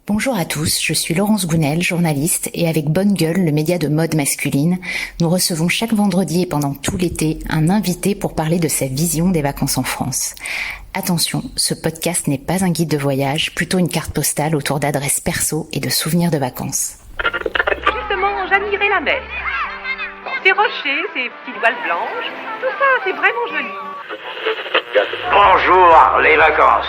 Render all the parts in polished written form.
Bonjour à tous, je suis Laurence Gounel, journaliste, et avec Bonne Gueule, le média de mode masculine, nous recevons chaque vendredi et pendant tout l'été un invité pour parler de sa vision des vacances en France. Attention, ce podcast n'est pas un guide de voyage, plutôt une carte postale autour d'adresses perso et de souvenirs de vacances. Justement, j'admirais la mer. Ces rochers, ces petites voiles blanches, tout ça, c'est vraiment joli. Bonjour, les vacances.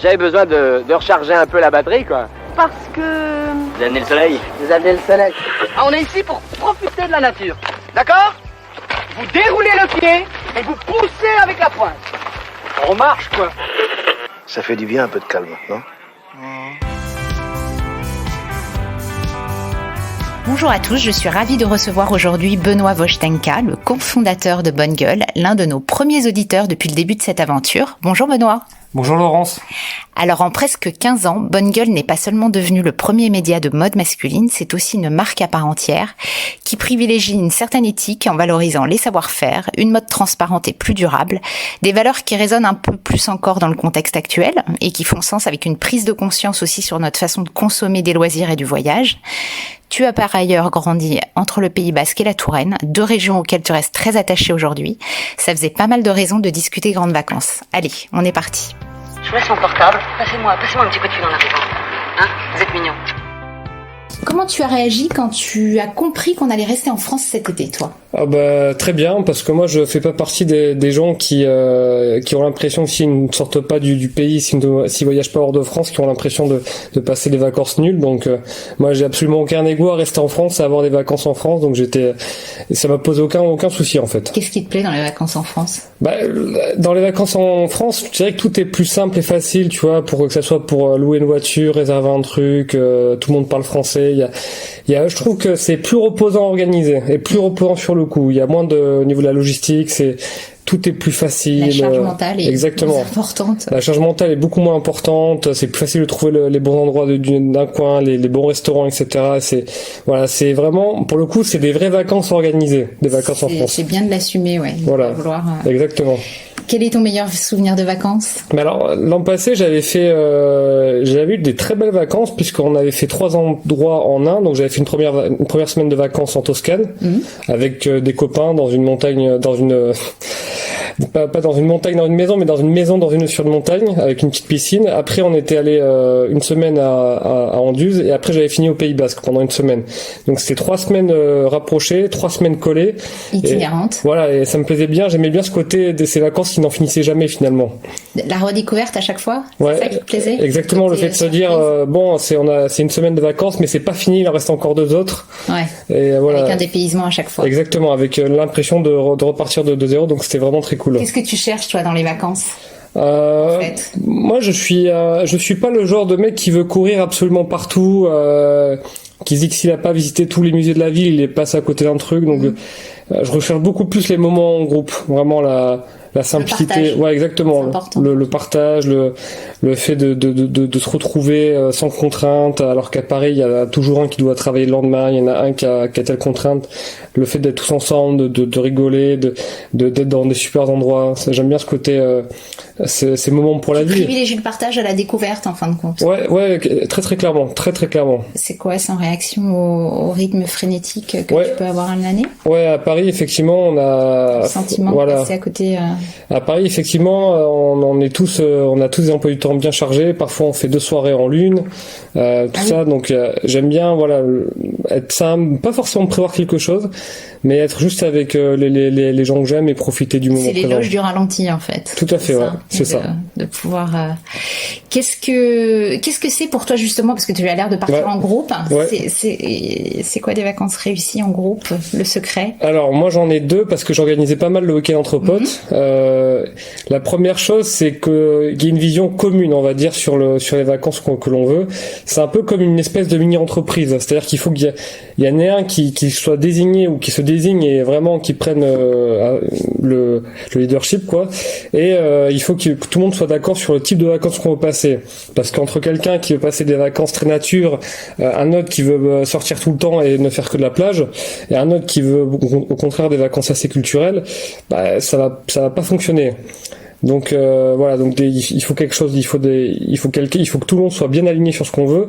J'avais besoin de recharger un peu la batterie, quoi. Parce que... Vous amenez le soleil. Vous avez le soleil. On est ici pour profiter de la nature. D'accord? Vous déroulez le pied et vous poussez avec la pointe. On marche, quoi. Ça fait du bien un peu de calme, non? Bonjour à tous, je suis ravie de recevoir aujourd'hui Benoît Vostenka, le cofondateur de Bonne Gueule, l'un de nos premiers auditeurs depuis le début de cette aventure. Bonjour Benoît. Bonjour Laurence. Alors en presque 15 ans, Bonne Gueule n'est pas seulement devenu le premier média de mode masculine, c'est aussi une marque à part entière qui privilégie une certaine éthique en valorisant les savoir-faire, une mode transparente et plus durable, des valeurs qui résonnent un peu plus encore dans le contexte actuel et qui font sens avec une prise de conscience aussi sur notre façon de consommer des loisirs et du voyage. Tu as par ailleurs grandi entre le Pays Basque et la Touraine, deux régions auxquelles tu restes très attaché aujourd'hui. Ça faisait pas mal de raisons de discuter grandes vacances. Allez, on est parti. Je vous laisse mon portable. Passez-moi un petit coup de fil en arrivant. Hein? Vous êtes mignons. Comment tu as réagi quand tu as compris qu'on allait rester en France cet été, toi ? Ah bah, très bien, parce que moi je fais pas partie des gens qui ont l'impression que s'ils ne sortent pas du pays, s'ils voyagent pas hors de France, qui ont l'impression de passer des vacances nulles. Donc moi j'ai absolument aucun égo à rester en France, à avoir des vacances en France. Donc ça m'a posé aucun souci en fait. Qu'est-ce qui te plaît dans les vacances en France ? Dans les vacances en France, je dirais que tout est plus simple et facile, tu vois, pour que ça soit pour louer une voiture, réserver un truc, tout le monde parle français. Je trouve que c'est plus reposant à organiser et plus reposant sur le coup. Il y a moins au niveau de la logistique, tout est plus facile. La charge mentale est exactement plus importante. La charge mentale est beaucoup moins importante. C'est plus facile de trouver les bons endroits d'un coin, les bons restaurants, etc. C'est vraiment, pour le coup, c'est des vraies vacances organisées, des vacances en France. C'est bien de l'assumer, ouais. Voilà. Exactement. Quel est ton meilleur souvenir de vacances ? Mais alors, l'an passé, j'avais eu des très belles vacances puisqu'on avait fait 3 endroits en un. Donc, j'avais fait une première semaine de vacances en Toscane avec des copains dans une montagne, pas dans une montagne, dans une maison, mais dans une maison sur une montagne avec une petite piscine. Après, on était allé une semaine à Anduze et après, j'avais fini au Pays Basque pendant une semaine. Donc, c'était 3 semaines rapprochées, 3 semaines collées. Itinérantes. Et ça me plaisait bien. J'aimais bien ce côté de ces vacances qui n'en finissaient jamais finalement. La redécouverte à chaque fois, ouais, c'est ça qui te plaisait ? Exactement, le fait de se dire c'est une semaine de vacances, mais c'est pas fini, il en reste encore 2 autres. Ouais. Et voilà. Avec un dépaysement à chaque fois. Exactement, avec l'impression de repartir de zéro, donc c'était vraiment très cool. Qu'est-ce que tu cherches toi dans les vacances ? En fait. Moi, je suis pas le genre de mec qui veut courir absolument partout. Qui se dit que s'il a pas visité tous les musées de la ville, il est passé à côté d'un truc. Donc, je recherche beaucoup plus les moments en groupe, vraiment la simplicité. Ouais, exactement. Le partage, le fait de se retrouver sans contrainte, alors qu'à Paris, il y a toujours un qui doit travailler le lendemain, il y en a un qui a telle contrainte. Le fait d'être tous ensemble, de rigoler, d'être dans des super endroits. J'aime bien ce côté, ces moments pour la vie. Tu privilégies le partage à la découverte, en fin de compte. Ouais, très très clairement, très très clairement. C'est quoi, c'est en réaction au rythme frénétique que tu peux avoir en année ? Ouais, à Paris, effectivement, on a... Le sentiment de passer à côté... À Paris, effectivement, on a tous des emplois du temps bien chargés. Parfois, on fait 2 soirées en lune, ça. Donc, j'aime bien, être simple, pas forcément prévoir quelque chose, mais être juste avec les gens que j'aime et profiter du moment présent. C'est l'éloge du ralenti, en fait. Tout à fait, ouais. C'est ça. De pouvoir. Qu'est-ce que c'est pour toi justement, parce que tu as l'air de partir en groupe. Ouais. C'est quoi des vacances réussies en groupe, le secret ? Alors moi, j'en ai 2 parce que j'organisais pas mal le week-end entre potes. La première chose, c'est qu'il y a une vision commune, on va dire, sur les vacances que l'on veut. C'est un peu comme une espèce de mini-entreprise. C'est-à-dire qu'il faut qu'il y en ait un qui soit désigné ou qui se désigne et vraiment qui prenne le leadership, quoi. Et il faut que tout le monde soit d'accord sur le type de vacances qu'on veut passer. Parce qu'entre quelqu'un qui veut passer des vacances très nature, un autre qui veut sortir tout le temps et ne faire que de la plage, et un autre qui veut au contraire des vacances assez culturelles, ça va pas fonctionner. Donc voilà, donc il faut quelque chose, il faut que tout le monde soit bien aligné sur ce qu'on veut.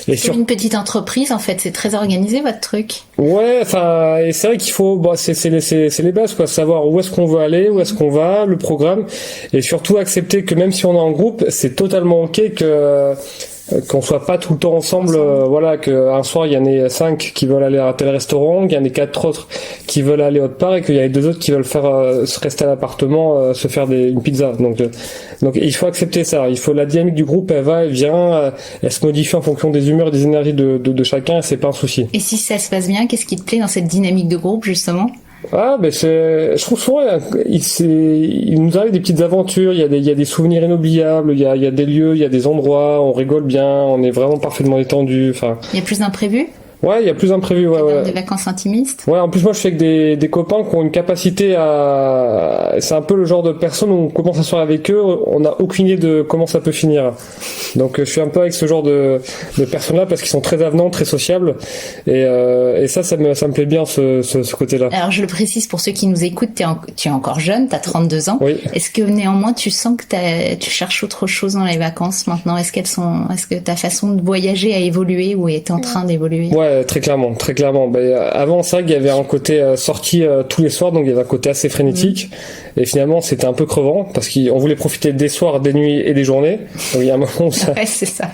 Et C'est une petite entreprise en fait, c'est très organisé votre truc. Ouais, enfin, et c'est vrai qu'il faut, c'est les bases quoi, savoir où est-ce qu'on veut aller, où est-ce qu'on va, le programme, et surtout accepter que même si on est en groupe, c'est totalement ok qu'on soit pas tout le temps ensemble, voilà, qu'un soir il y en ait 5 qui veulent aller à tel restaurant, qu'il y en ait 4 autres qui veulent aller autre part et qu'il y en ait 2 autres qui veulent faire se rester à l'appartement, se faire une pizza. Donc il faut accepter ça. Il faut la dynamique du groupe, elle va, elle vient, elle se modifie en fonction des humeurs et des énergies de chacun, et c'est pas un souci. Et si ça se passe bien, qu'est-ce qui te plaît dans cette dynamique de groupe justement? Ah, ben je trouve souvent, il nous arrive des petites aventures, il y a des souvenirs inoubliables, il y a des lieux, il y a des endroits, on rigole bien, on est vraiment parfaitement détendu, enfin. Il y a plus d'imprévus? Ouais, il y a plus d'imprévus, ouais. Des vacances intimistes? Ouais, en plus moi je suis avec des copains qui ont une capacité c'est un peu le genre de personnes où on commence à soirée avec eux, on n'a aucune idée de comment ça peut finir. Donc je suis un peu avec ce genre de personnes-là parce qu'ils sont très avenants, très sociables, et ça me plaît bien ce côté-là. Alors je le précise pour ceux qui nous écoutent, tu es encore jeune, t'as 32 ans. Oui. Est-ce que néanmoins tu sens que tu cherches autre chose dans les vacances maintenant? Est-ce que ta façon de voyager a évolué ou est en train d'évoluer? Ouais, très clairement. Avant ça, il y avait un côté sortie tous les soirs, donc il y avait un côté assez frénétique. Et finalement, c'était un peu crevant parce qu'on voulait profiter des soirs, des nuits et des journées. Donc il y a un moment où ça, ouais, c'est ça.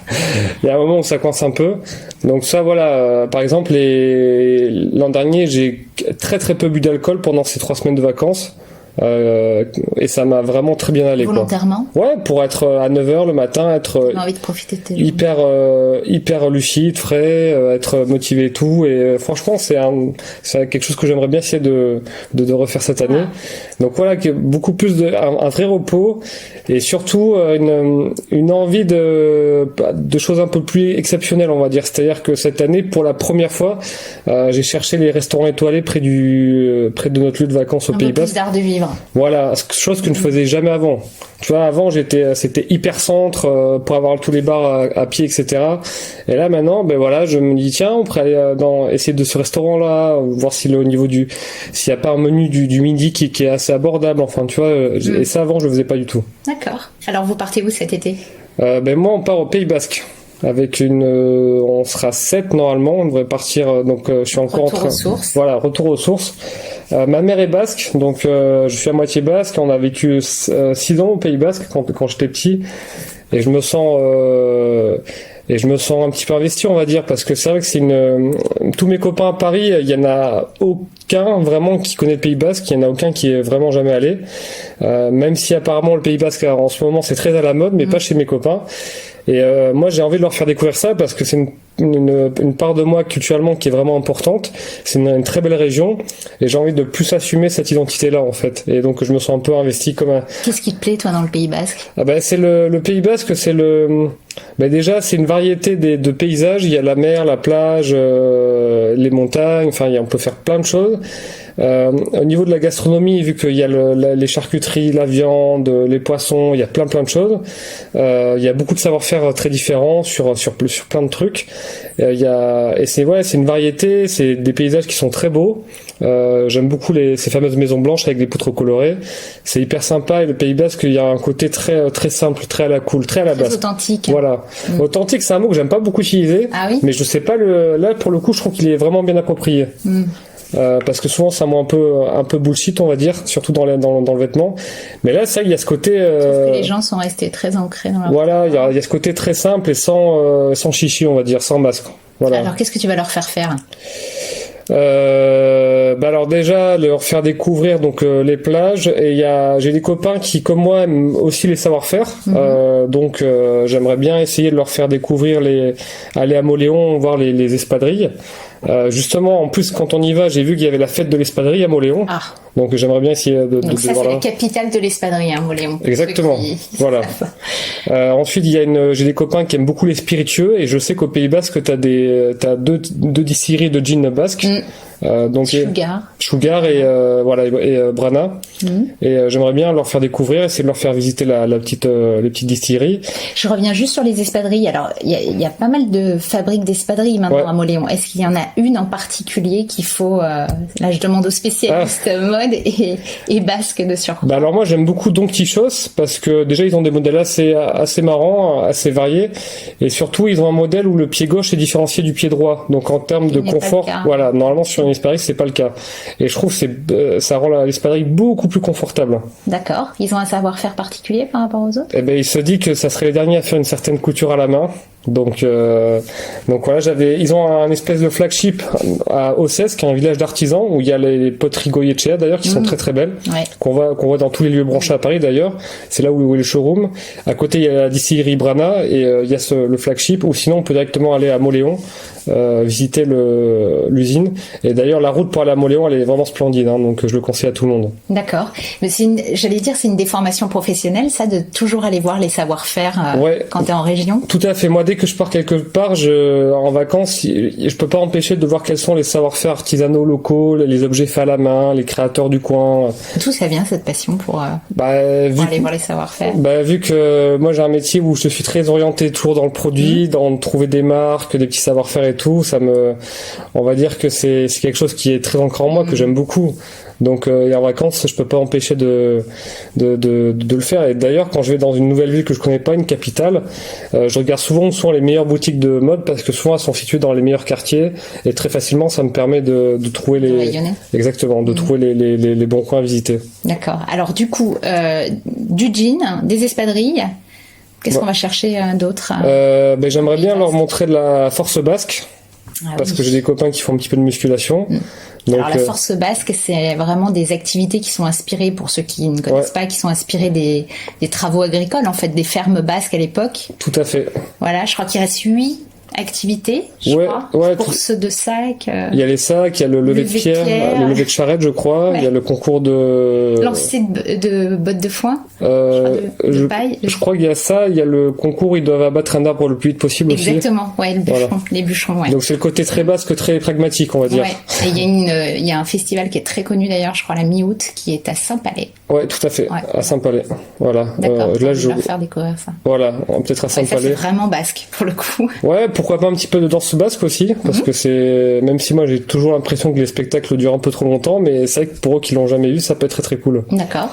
Il y a un moment où ça coince un peu. Donc ça, voilà. Par exemple, l'an dernier, j'ai très très peu bu d'alcool pendant ces 3 semaines de vacances. Et ça m'a vraiment très bien allé. Volontairement? Quoi. Ouais, pour être à 9h le matin, être envie de profiter de tes hyper lucide, frais, être motivé et tout. Et franchement, c'est quelque chose que j'aimerais bien essayer de refaire cette année. Donc voilà, beaucoup plus un vrai repos et surtout une envie de choses un peu plus exceptionnelles, on va dire. C'est-à-dire que cette année, pour la première fois, j'ai cherché les restaurants étoilés près de notre lieu de vacances au Pays Basque. Un peu plus d'art de vivre. Voilà, chose que je ne faisais jamais avant. Tu vois, avant c'était hyper centre pour avoir tous les bars à pied, etc. Et là maintenant, ben voilà, je me dis tiens, on pourrait aller essayer de ce restaurant-là, voir s'il y a pas un menu du midi qui est assez abordable. Enfin, tu vois, et ça avant je faisais pas du tout. D'accord. Alors vous partez où cet été? Ben moi on part au Pays Basque. Avec on sera 7 normalement, on devrait partir, donc je suis encore retour aux sources. Voilà, retour aux sources. Ma mère est basque, donc je suis à moitié basque, on a vécu 6 ans au Pays Basque quand j'étais petit, et je me sens un petit peu investi, on va dire, parce que c'est vrai que tous mes copains à Paris, il y en a aucun vraiment qui connaît le Pays Basque, il y en a aucun qui est vraiment jamais allé, même si apparemment le Pays Basque en ce moment c'est très à la mode, mais pas chez mes copains. Et moi j'ai envie de leur faire découvrir ça parce que c'est une part de moi culturellement qui est vraiment importante. C'est une très belle région et j'ai envie de plus assumer cette identité-là en fait. Et donc je me sens un peu investi comme un... Qu'est-ce qui te plaît toi dans le Pays Basque? Ah ben c'est le Pays Basque, c'est déjà c'est une variété de paysages. Il y a la mer, la plage, les montagnes. Enfin on peut faire plein de choses. Au niveau de la gastronomie, vu qu'il y a les charcuteries, la viande, les poissons, il y a plein de choses. Il y a beaucoup de savoir-faire très différents sur plein de trucs. C'est une variété, c'est des paysages qui sont très beaux. J'aime beaucoup ces fameuses maisons blanches avec des poutres colorées. C'est hyper sympa, et le Pays Basque, il y a un côté très très simple, très à la cool, très à la base. Très authentique. Voilà. Authentique, c'est un mot que j'aime pas beaucoup utiliser. Ah oui? Mais je sais pas là pour le coup, je trouve qu'il est vraiment bien approprié. Parce que souvent c'est un mot un peu bullshit, on va dire, surtout dans le vêtement. Mais là, ça, il y a ce côté. Sauf que les gens sont restés très ancrés dans leur. Voilà, il y a ce côté très simple et sans chichi, on va dire, sans masque. Voilà. Alors, qu'est-ce que tu vas leur faire? Alors déjà leur faire découvrir donc les plages, et j'ai des copains qui comme moi aiment aussi les savoir-faire, donc j'aimerais bien essayer de leur faire découvrir aller à Mauléon voir les espadrilles. Justement, en plus, quand on y va, j'ai vu qu'il y avait la fête de l'espadrille à Mauléon. Ah. Donc j'aimerais bien essayer donc ça, c'est la capitale de l'espadrille, hein, Mauléon. Exactement. Voilà. Ensuite, j'ai des copains qui aiment beaucoup les spiritueux, et je sais qu'au Pays Basque, t'as deux distilleries de gin basque. Donc Sugar et voilà et Brana. Et j'aimerais bien leur faire découvrir, essayer de leur faire visiter les petites distilleries. Je reviens juste sur les espadrilles. Alors il y a pas mal de fabriques d'espadrilles maintenant à Mauléon. Est-ce qu'il y en a une en particulier qu'il faut là je demande aux spécialistes mode et basque de surcroît. Alors moi j'aime beaucoup Don Quichos parce que déjà ils ont des modèles assez marrants, assez variés, et surtout ils ont un modèle où le pied gauche est différencié du pied droit. Donc en termes de confort, voilà, normalement sur une espadrille c'est pas le cas. Et je trouve que ça rend l'espadrille beaucoup plus confortable. D'accord. Ils ont un savoir-faire particulier par rapport aux autres. Eh ben il se dit que ça serait les derniers à faire une certaine couture à la main. Donc voilà, ils ont un espèce de flagship à Ossès, qui est un village d'artisans où il y a les poteries Goyechea d'ailleurs qui sont très très belles, qu'on voit dans tous les lieux branchés à Paris d'ailleurs. C'est là où est le showroom. À côté il y a la distillerie Brana et il y a le flagship. Ou sinon on peut directement aller à Mauléon, visiter l'usine. Et d'ailleurs la route pour aller à Mauléon elle est vraiment splendide, hein, donc je le conseille à tout le monde. D'accord. Mais c'est une déformation professionnelle ça, de toujours aller voir les savoir-faire quand t'es en région. Tout à fait. Moi dès que je pars quelque part, en vacances, je peux pas empêcher de voir quels sont les savoir-faire artisanaux locaux, les objets faits à la main, les créateurs du coin. D'où ça vient cette passion pour aller voir les savoir-faire? Vu que moi j'ai un métier où je suis très orienté toujours dans le produit, dans trouver des marques, des petits savoir-faire et tout, on va dire que c'est quelque chose qui est très ancré en moi, que j'aime beaucoup. Donc et en vacances je peux pas empêcher de le faire. Et d'ailleurs quand je vais dans une nouvelle ville que je connais pas, une capitale, je regarde souvent où sont les meilleures boutiques de mode parce que souvent elles sont situées dans les meilleurs quartiers et très facilement ça me permet de trouver trouver les bons coins à visiter. D'accord. Alors du coup du jean, des espadrilles, qu'est-ce qu'on va chercher d'autre? J'aimerais bien leur montrer de la force basque. Parce que j'ai des copains qui font un petit peu de musculation. Donc, alors la force basque, c'est vraiment des activités qui sont inspirées, pour ceux qui ne connaissent pas, qui sont inspirées des travaux agricoles, en fait, des fermes basques à l'époque. Tout à fait. Voilà, je crois qu'il reste 8 activités, je crois, course de sacs. Il y a les sacs, il y a le lever de pierre, le lever de charrette, je crois. Il y a le concours de lancer de bottes de foin, de paille. Je crois qu'il y a ça. Il y a le concours, ils doivent abattre un arbre le plus vite possible. Exactement. Aussi. Le bûcheron, les bûcherons. Ouais. Donc c'est le côté très basque, très pragmatique, on va dire. Ouais. Et il y a un festival qui est très connu d'ailleurs, je crois, la mi-août, qui est à Saint-Palais. Ouais, tout à fait. Ouais. À Saint-Palais. Voilà. D'accord. Là, je vais leur faire découvrir ça. Voilà, peut-être à Saint-Palais. Ça, c'est vraiment basque pour le coup. Ouais, pourquoi pas un petit peu de danse basque aussi, parce que c'est, même si moi j'ai toujours l'impression que les spectacles durent un peu trop longtemps, mais c'est vrai que pour eux qui l'ont jamais vu, ça peut être très très cool. D'accord.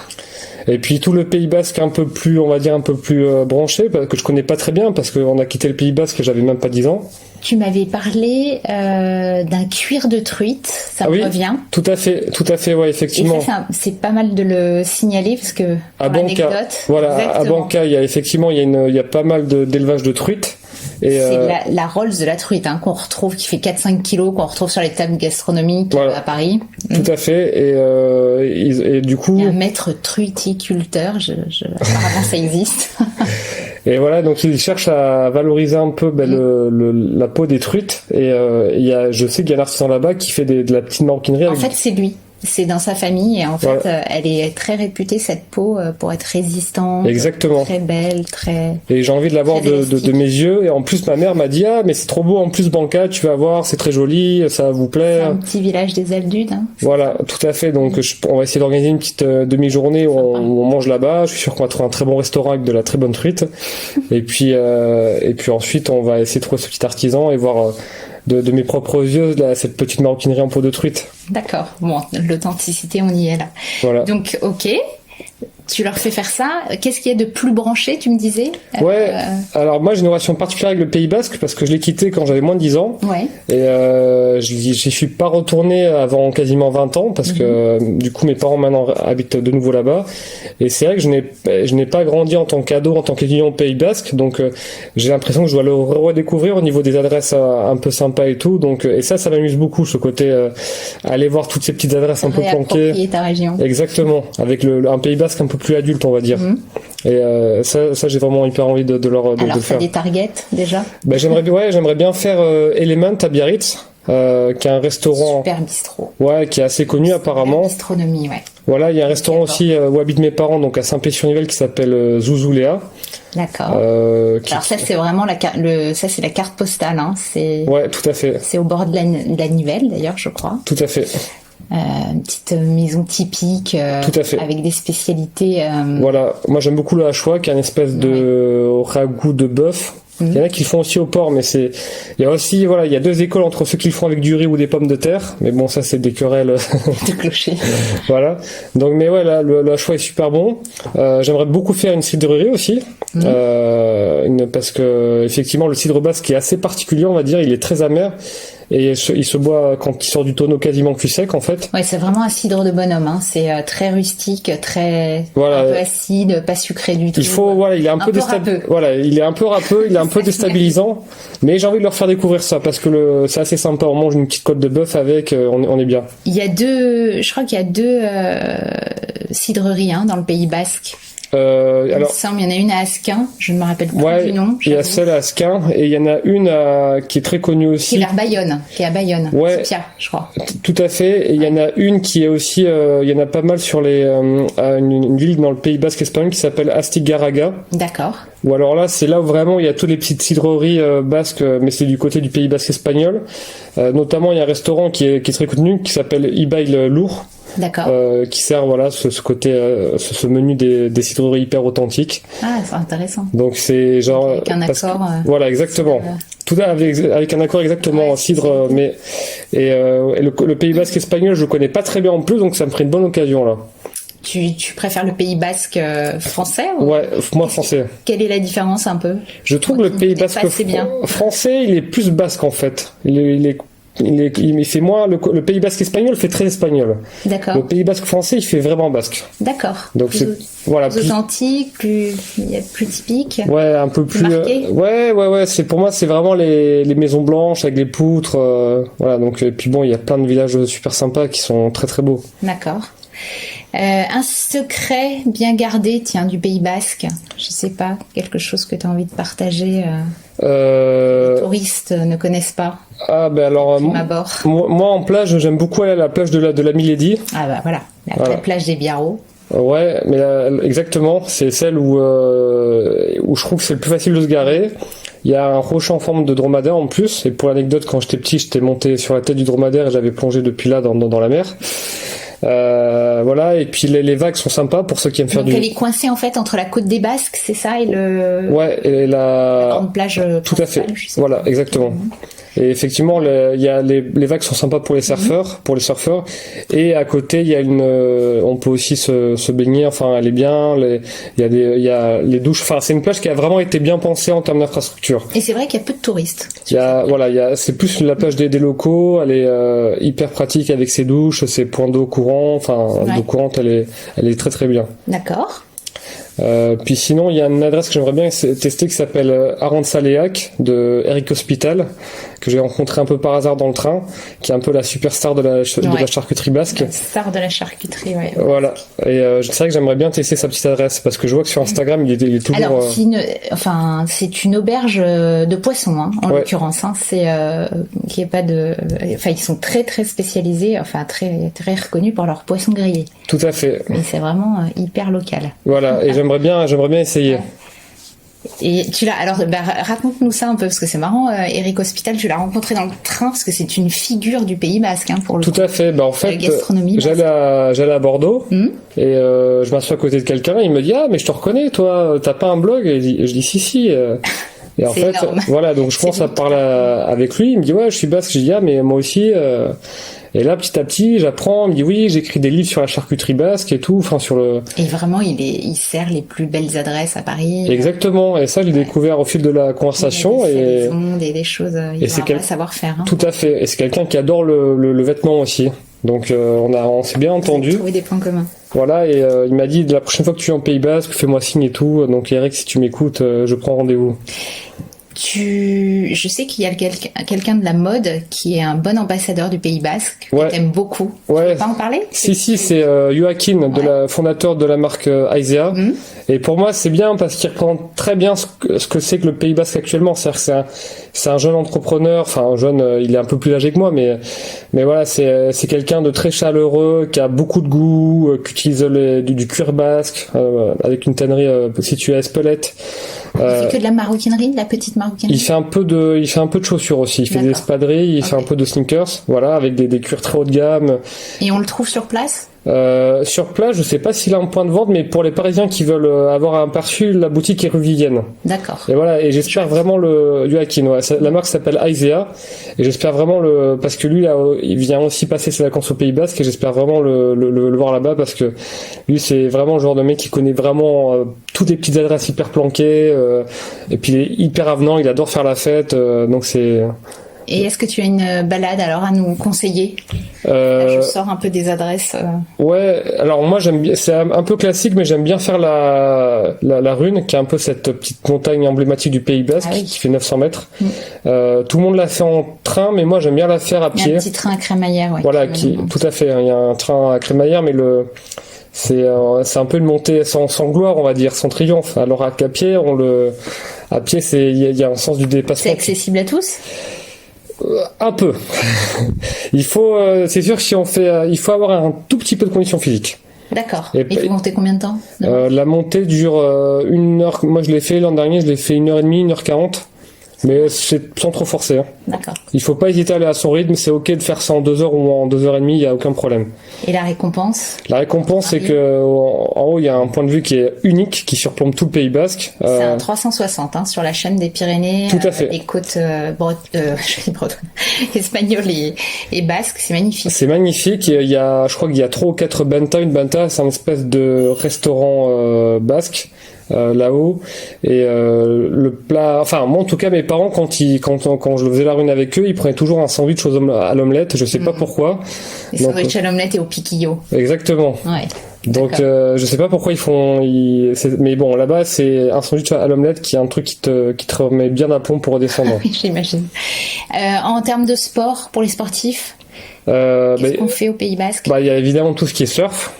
Et puis tout le Pays Basque un peu plus, on va dire un peu plus branché, que je connais pas très bien, parce qu'on a quitté le Pays Basque et j'avais même pas 10 ans. Tu m'avais parlé d'un cuir de truite, ça me revient. Tout à fait, ouais, effectivement. Et ça, c'est pas mal de le signaler parce que à Banca, à Banca, il y a pas mal d'élevage de truites. Et c'est la Rolls de la truite qu'on retrouve, qui fait 4-5 kilos, qu'on retrouve sur les tables gastronomiques à Paris. Tout à fait. Et du coup... Il y a un maître truiticulteur, apparemment ça existe. Et voilà, donc ils cherchent à valoriser un peu la peau des truites. Et je sais qu'il y a un artisan là-bas qui fait de la petite maroquinerie. En fait, c'est lui. C'est dans sa famille et en fait, elle est très réputée, cette peau, pour être résistante. Exactement. Très belle, très... Et j'ai envie de l'avoir de mes yeux. Et en plus, ma mère m'a dit, mais c'est trop beau, en plus, Banca, tu vas voir, c'est très joli, ça va vous plaire. C'est un petit village des Aldudes. Voilà, tout à fait. Donc, on va essayer d'organiser une petite demi-journée où on mange là-bas. Je suis sûr qu'on va trouver un très bon restaurant avec de la très bonne truite. et puis ensuite, on va essayer de trouver ce petit artisan et voir... De mes propres yeux, cette petite maroquinerie en peau de truite. D'accord. Bon, l'authenticité, on y est là. Voilà. Donc, ok. Tu leur fais faire ça. Qu'est-ce qu'il y a de plus branché, tu me disais? Ouais. Alors moi j'ai une relation particulière avec le Pays Basque parce que je l'ai quitté quand j'avais moins de 10 ans. Ouais. Et j'y suis pas retourné avant quasiment 20 ans parce que du coup mes parents maintenant habitent de nouveau là-bas. Et c'est vrai que je n'ai pas grandi en tant qu'ado, en tant qu'étudiant au Pays Basque. Donc j'ai l'impression que je dois le redécouvrir au niveau des adresses un peu sympas et tout. Donc et ça m'amuse beaucoup, ce côté aller voir toutes ces petites adresses un peu planquées. Ta région. Exactement. Avec un Pays Basque un peu plus adulte, on va dire. Et ça j'ai vraiment hyper envie de Alors, faire. t'as des targets déjà? J'aimerais bien faire Element à Biarritz, qui est un restaurant super bistrot. Ouais, qui est assez connu apparemment. Gastronomie, ouais. Voilà, il y a un restaurant aussi où habitent mes parents, donc à Saint-Pé-sur-Nivelle, qui s'appelle Zouzouléa. D'accord. Alors ça c'est vraiment ça c'est la carte postale, hein. Ouais, tout à fait. C'est au bord de la Nivelle d'ailleurs, je crois. Tout à fait. Une petite maison typique Tout à fait. avec des spécialités. Voilà, moi j'aime beaucoup le hachois, qui est une espèce de ragoût de bœuf. Il y en a qui le font aussi au porc, mais il y a aussi, voilà, il y a deux écoles entre ceux qui le font avec du riz ou des pommes de terre. Mais bon, ça, c'est des querelles. De clocher. Voilà. Donc, mais ouais, là, le hachois est super bon. J'aimerais beaucoup faire une cidrerie aussi. Parce que, effectivement, le cidre basque est assez particulier, on va dire. Il est très amer. Et il se boit quand il sort du tonneau quasiment cul sec, en fait. Ouais, c'est vraiment un cidre de bonhomme, hein. C'est très rustique, très, voilà. Un peu acide, pas sucré du tout. Voilà, il est un peu voilà, il est un peu râpeux, il est un peu déstabilisant. Mais j'ai envie de leur faire découvrir ça parce que c'est assez sympa. On mange une petite côte de bœuf avec, on est bien. Je crois qu'il y a deux cidreries, hein, dans le Pays Basque. Alors, il y en a une à Asquin, je ne me rappelle plus du nom. Il y a celle à Asquin et il y en a une qui est très connue aussi. Qui est vers Bayonne, qui est à Bayonne. Ouais. Pia, je crois. Tout à fait. Et il y en a une qui est aussi, il y en a pas mal sur une ville dans le Pays Basque espagnol qui s'appelle Astigarraga. D'accord. Ou alors là, c'est là où vraiment il y a toutes les petites cidreries basques, mais c'est du côté du Pays Basque espagnol. Notamment, il y a un restaurant qui est très connu qui s'appelle Ibail Lourd. D'accord. Qui sert voilà ce côté ce menu des cidreries hyper authentiques. Ah, c'est intéressant. Donc c'est genre avec un accord. Voilà, exactement. Tout avec un accord exactement en cidre, mais le Pays Basque espagnol, je connais pas très bien en plus, donc ça me ferait une bonne occasion là. Tu préfères le Pays Basque français ou... Ouais, moi français. Quelle est la différence un peu? Je trouve le Pays Basque français, il est plus basque en fait. Il fait moins le Pays Basque espagnol fait très espagnol. D'accord. Le Pays Basque français, il fait vraiment basque. D'accord. Donc plus authentique, plus typique. Ouais, un peu plus marqué. Ouais, pour moi c'est vraiment les maisons blanches avec les poutres voilà, donc et puis bon, il y a plein de villages super sympas qui sont très très beaux. D'accord. Un secret bien gardé, tiens, du Pays Basque. Je sais pas, quelque chose que tu as envie de partager. Les touristes ne connaissent pas. Ah ben alors moi en plage, j'aime beaucoup aller à la plage de la Milady. Ah bah voilà, la plage des Biarros. Ouais, mais exactement, c'est celle où je trouve que c'est le plus facile de se garer. Il y a un rocher en forme de dromadaire en plus, et pour l'anecdote, quand j'étais petit, j'étais monté sur la tête du dromadaire et j'avais plongé depuis là dans la mer. Voilà, et puis les vagues sont sympas pour ceux qui aiment faire Donc elle est coincée en fait entre la côte des Basques, c'est ça, et et la grande plage. Tout à fait. Voilà, exactement. Et effectivement, il y a les vagues sont sympas pour les surfeurs, et à côté il y a on peut aussi se baigner. Enfin, elle est bien. Il y a les douches. Enfin, c'est une plage qui a vraiment été bien pensée en termes d'infrastructure. Et c'est vrai qu'il y a peu de touristes. C'est plus la plage des locaux. Elle est hyper pratique avec ses douches, ses points d'eau courants. Enfin, d'eau courante, elle est très très bien. D'accord. Puis sinon, il y a une adresse que j'aimerais bien tester qui s'appelle Arantzaléac de Eric Hospital, que j'ai rencontré un peu par hasard dans le train, qui est un peu la superstar de la charcuterie basque. La star de la charcuterie, ouais. Voilà. Et c'est vrai que j'aimerais bien tester sa petite adresse parce que je vois que sur Instagram, il est toujours. Alors, c'est une auberge de poissons, hein, en l'occurrence. Hein, qui est pas de. Enfin, ils sont très très spécialisés, enfin très très reconnus pour leurs poissons grillés. Tout à fait. Mais c'est vraiment hyper local. Voilà. Et j'aimerais bien essayer. Et raconte-nous ça un peu parce que c'est marrant. Eric Hospital, tu l'as rencontré dans le train parce que c'est une figure du Pays Basque, hein, pour le Tout à fait. En fait, j'allais à Bordeaux et je m'assois à côté de quelqu'un. Il me dit mais je te reconnais, toi, t'as pas un blog? Et je dis si. Et en fait, énorme. Voilà, donc je commence à parler avec lui. Il me dit je suis basque. Je dis mais moi aussi. Et là, petit à petit, j'apprends, il me dit oui, j'écris des livres sur la charcuterie basque et tout, enfin sur le. Et vraiment, il sert les plus belles adresses à Paris. Exactement. Et ça, je l'ai découvert au fil de la conversation des choses. Il a un savoir-faire. Hein. Tout à fait. Et c'est quelqu'un qui adore le vêtement aussi. Donc on s'est bien entendu. Trouvé des points communs. Voilà, et il m'a dit la prochaine fois que tu es en Pays Basque, fais-moi signe et tout. Donc Eric, si tu m'écoutes, je prends rendez-vous. Je sais qu'il y a quelqu'un de la mode qui est un bon ambassadeur du Pays Basque, que t'aimes beaucoup. Ouais. Tu peux pas en parler? Si, c'est Joaquin, fondateur de la marque Aizea. Et pour moi, c'est bien parce qu'il représente très bien ce que c'est que le Pays Basque actuellement. C'est-à-dire que c'est un jeune entrepreneur, enfin un jeune, il est un peu plus âgé que moi, mais voilà, c'est quelqu'un de très chaleureux, qui a beaucoup de goût, qui utilise du cuir basque, avec une tannerie située à Espelette. Il fait que de la maroquinerie, de la petite maroquinerie. Il fait un peu de chaussures aussi. Il fait des espadrilles, il fait un peu de sneakers, voilà, avec des cuirs très haut de gamme. Et on le trouve sur place? Sur place, je sais pas s'il a un point de vente, mais pour les Parisiens qui veulent avoir un aperçu, la boutique est rue Vivienne. D'accord. Et voilà, et j'espère vraiment le Joaquin, la marque s'appelle Aizea, et j'espère vraiment parce que lui là, il vient aussi passer ses vacances au Pays Basque, et j'espère vraiment le voir là-bas, parce que lui c'est vraiment le genre de mec qui connaît vraiment toutes les petites adresses hyper planquées, et puis il est hyper avenant, il adore faire la fête, donc c'est... Et est-ce que tu as une balade alors à nous conseiller? Je sors un peu des adresses. Ouais, alors moi j'aime bien, c'est un peu classique, mais j'aime bien faire la Rune, qui est un peu cette petite montagne emblématique du Pays Basque, qui fait 900 mètres. Tout le monde l'a fait en train, mais moi j'aime bien la faire à pied. Il y a un petit train à crémaillère, ouais. Voilà, tout à fait. Il y a un train à crémaillère, mais c'est un peu une montée sans gloire, on va dire, sans triomphe. Alors à pied, à pied, il y a un sens du dépassement. C'est accessible à tous? Un peu. C'est sûr que si on fait, il faut avoir un tout petit peu de condition physique. D'accord. Et il faut monter combien de temps? La montée dure 1 heure. Moi, je l'ai fait l'an dernier, je l'ai fait 1h30, 1h40. Mais c'est sans trop forcer. Hein. D'accord. Il faut pas hésiter à aller à son rythme, c'est ok de faire ça en 2 heures ou en 2h30, il y a aucun problème. Et la récompense? La récompense, c'est que en haut, il y a un point de vue qui est unique, qui surplombe tout le Pays Basque. C'est un 360 sur la chaîne des Pyrénées. Tout à fait. Les côtes espagnoles et basques, c'est magnifique. C'est magnifique. Je crois qu'il y a 3 ou 4 benta. Une benta, c'est un espèce de restaurant basque. Là-haut, et le plat, enfin moi en tout cas mes parents quand je faisais la Rune avec eux, ils prenaient toujours un sandwich à l'omelette, je sais pas pourquoi. Les sandwichs à l'omelette et au piquillo. Exactement. Ouais. Donc je sais pas pourquoi mais bon là-bas c'est un sandwich à l'omelette qui est un truc qui te remet bien d'aplomb pour redescendre. Oui, j'imagine. En termes de sport pour les sportifs, qu'est-ce qu'on fait au Pays Basque? Il y a évidemment tout ce qui est surf.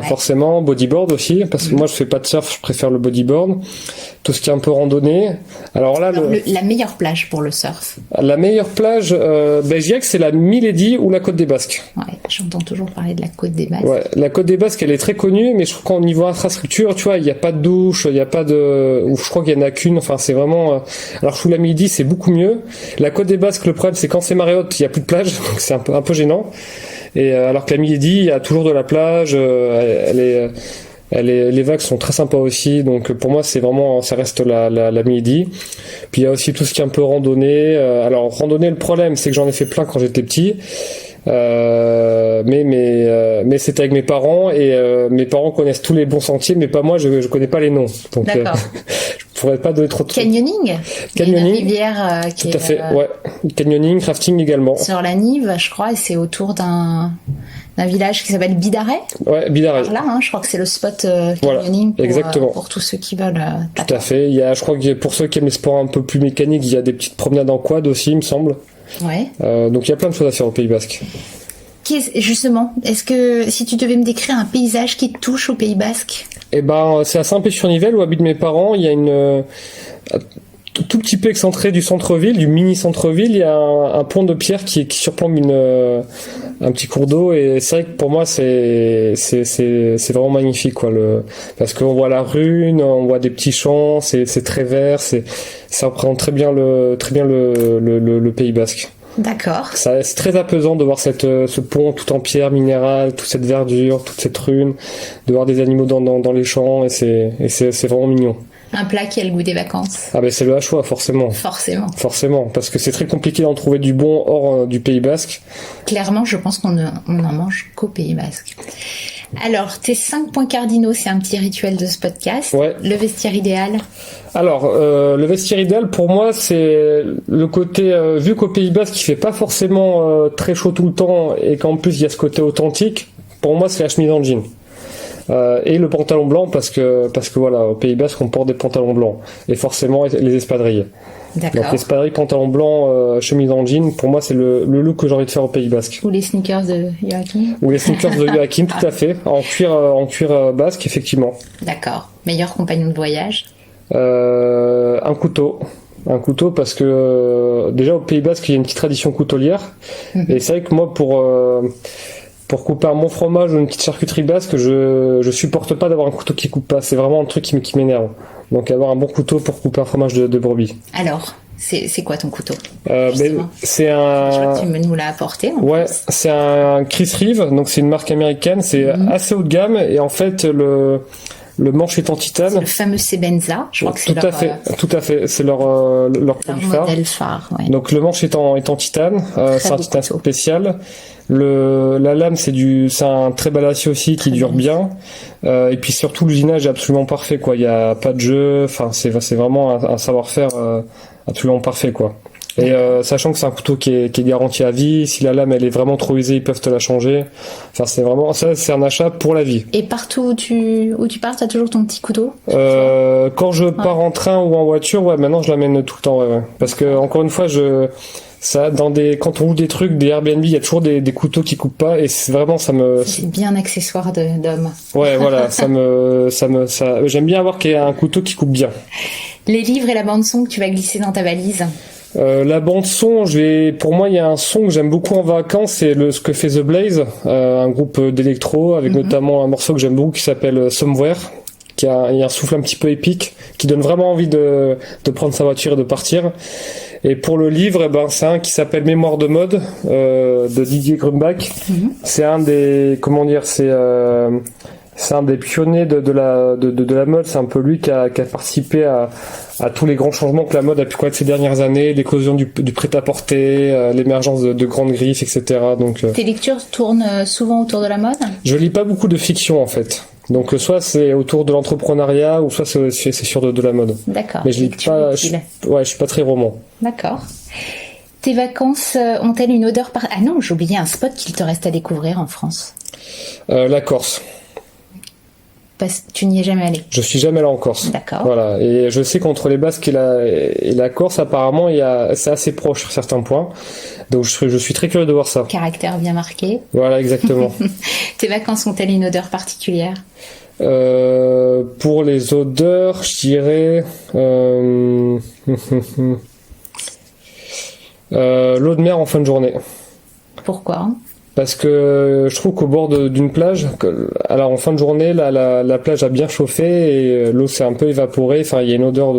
Forcément, bodyboard aussi, parce que moi je fais pas de surf, je préfère le bodyboard. Tout ce qui est un peu randonnée. Alors là, la meilleure plage pour le surf. La meilleure plage, je dirais que c'est la Milady ou la Côte des Basques. Ouais, j'entends toujours parler de la Côte des Basques. Ouais, la Côte des Basques, elle est très connue, mais je trouve qu'au niveau infrastructure, tu vois, il y a pas de douche, il y a pas ou je crois qu'il y en a qu'une. Enfin, c'est vraiment. Alors je trouve la Milady, c'est beaucoup mieux. La Côte des Basques, le problème, c'est quand c'est marée haute, il y a plus de plage, donc c'est un peu gênant. Et alors que la Milady, il y a toujours de la plage, les vagues sont très sympas aussi, donc pour moi ça reste la Milady. Puis il y a aussi tout ce qui est un peu randonnée. Alors randonnée, le problème c'est que j'en ai fait plein quand j'étais petit. Mais c'était avec mes parents et mes parents connaissent tous les bons sentiers, mais pas moi, je connais pas les noms. Donc je pourrais pas donner trop de Canyoning. Une rivière qui tout à fait, ouais. Canyoning, crafting également. Sur la Nive, je crois, et c'est autour d'un village qui s'appelle Bidaret. Ouais, Bidaret. Là, je crois que c'est le spot canyoning pour tous ceux qui veulent. Tout à fait. Je crois que pour ceux qui aiment les sports un peu plus mécaniques, il y a des petites promenades en quad aussi, il me semble. Ouais. Donc il y a plein de choses à faire au Pays Basque. Justement, est-ce que si tu devais me décrire un paysage qui te touche au Pays Basque? C'est à Saint-Pé-sur-Nivelle où habitent mes parents. Il y a tout petit peu excentré du centre-ville, du mini centre-ville, il y a un pont de pierre qui surplombe un petit cours d'eau, et c'est vrai que pour moi c'est vraiment magnifique quoi, parce qu'on voit la Rune, on voit des petits champs, c'est très vert, ça représente très bien le Pays Basque. D'accord. C'est très apaisant de voir ce pont tout en pierre minérale, toute cette verdure, toute cette Rune, de voir des animaux dans les champs, et c'est vraiment mignon. Un plat qui a le goût des vacances. C'est le hachois, forcément. Forcément, parce que c'est très compliqué d'en trouver du bon hors du Pays Basque. Clairement, je pense qu'on n'en mange qu'au Pays Basque. Alors, tes 5 points cardinaux, c'est un petit rituel de ce podcast. Ouais. Le vestiaire idéal. Alors, le vestiaire idéal, pour moi, c'est le côté, vu qu'au Pays Basque, il fait pas forcément très chaud tout le temps, et qu'en plus, il y a ce côté authentique, pour moi, c'est la chemise en jean. Et le pantalon blanc parce que voilà, au Pays Basque on porte des pantalons blancs et forcément les espadrilles. D'accord. Donc espadrille, pantalon blanc, chemise en jean, pour moi c'est le look que j'ai envie de faire au Pays Basque. Ou les sneakers de Joachim. Ou les sneakers de Joachim, tout à fait, en cuir basque, effectivement. D'accord. Meilleur compagnon de voyage. Un couteau parce que déjà au Pays Basque il y a une petite tradition coutelière et c'est vrai que moi pour couper un bon fromage ou une petite charcuterie basque je supporte pas d'avoir un couteau qui coupe pas, c'est vraiment un truc qui m'énerve, donc avoir un bon couteau pour couper un fromage de brebis. Alors, c'est quoi ton couteau? C'est Je crois un... que tu nous l'as apporté. Ouais, c'est un Chris Reeve, donc c'est une marque américaine, c'est assez haut de gamme et en fait le manche est en titane. C'est le fameux Sebenza, je crois que c'est Tout à fait, c'est leur produit phare. modèle phare. Ouais. Donc le manche est en titane, c'est un titane spécial. La lame c'est un très bel acier aussi qui dure bien. Et puis surtout l'usinage est absolument parfait quoi. Il y a pas de jeu, enfin c'est vraiment un savoir-faire absolument parfait quoi. Et sachant que c'est un couteau qui est garanti à vie, si la lame elle est vraiment trop usée, ils peuvent te la changer. Enfin c'est un achat pour la vie. Et partout où tu pars, t'as toujours ton petit couteau? Quand je pars en train ou en voiture, ouais, maintenant je l'amène tout le temps, ouais. Parce que encore une fois, quand on loue des trucs, des Airbnb, il y a toujours des couteaux qui coupent pas et c'est vraiment C'est bien accessoire d'homme. Ouais, voilà, j'aime bien avoir un couteau qui coupe bien. Les livres et la bande son que tu vas glisser dans ta valise. La bande son, pour moi, il y a un son que j'aime beaucoup en vacances, c'est ce que fait The Blaze, un groupe d'électro avec notamment un morceau que j'aime beaucoup qui s'appelle Somewhere, il y a un souffle un petit peu épique qui donne vraiment envie de prendre sa voiture et de partir. Et pour le livre, c'est un qui s'appelle Mémoire de mode de Didier Grumbach. C'est un des c'est un des pionniers de la mode. C'est un peu lui qui a participé à tous les grands changements que la mode a pu connaître ces dernières années, l'éclosion du prêt-à-porter, l'émergence de grandes griffes, etc. Donc, tes lectures tournent souvent autour de la mode? Je lis pas beaucoup de fiction en fait. Donc soit c'est autour de l'entrepreneuriat ou soit c'est sur de la mode. D'accord. Mais je lis pas. Je suis pas très roman. D'accord. Tes vacances ont-elles une odeur Ah non, j'ai oublié un spot qu'il te reste à découvrir en France. La Corse. Tu n'y es jamais allé? Je suis jamais allé en Corse. D'accord. Voilà. Et je sais qu'entre les Basques et la Corse, apparemment, c'est assez proche sur certains points. Donc je suis très curieux de voir ça. Caractère bien marqué. Voilà, exactement. Tes vacances ont-elles une odeur particulière? Pour les odeurs, je dirais l'eau de mer en fin de journée. Pourquoi? Parce que je trouve qu'au bord d'une plage, alors en fin de journée, la plage a bien chauffé et l'eau s'est un peu évaporée. Enfin, il y a une odeur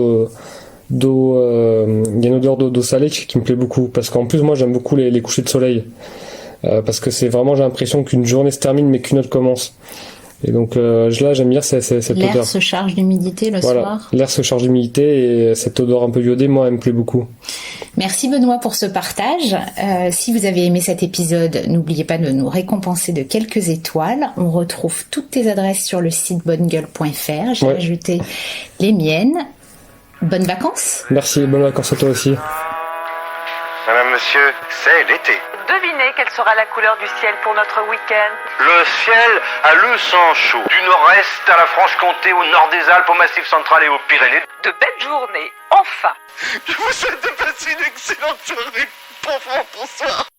d'eau salée qui me plaît beaucoup. Parce qu'en plus, moi, j'aime beaucoup les couchers de soleil. Parce que j'ai l'impression qu'une journée se termine mais qu'une autre commence. Et donc là, j'aime bien cette odeur. L'air se charge d'humidité le soir. L'air se charge d'humidité et cette odeur un peu iodée, moi, elle me plaît beaucoup. Merci Benoît pour ce partage. Si vous avez aimé cet épisode, n'oubliez pas de nous récompenser de quelques étoiles. On retrouve toutes tes adresses sur le site bonnegueule.fr. J'ai ajouté les miennes. Bonnes vacances. Merci, bonnes vacances à toi aussi. Madame, monsieur, c'est l'été. Devinez quelle sera la couleur du ciel pour notre week-end. Le ciel a le sang chaud. Du nord-est à la Franche-Comté, au nord des Alpes, au Massif central et aux Pyrénées. De belles journées, enfin. Je vous souhaite de passer une excellente soirée. Bonsoir.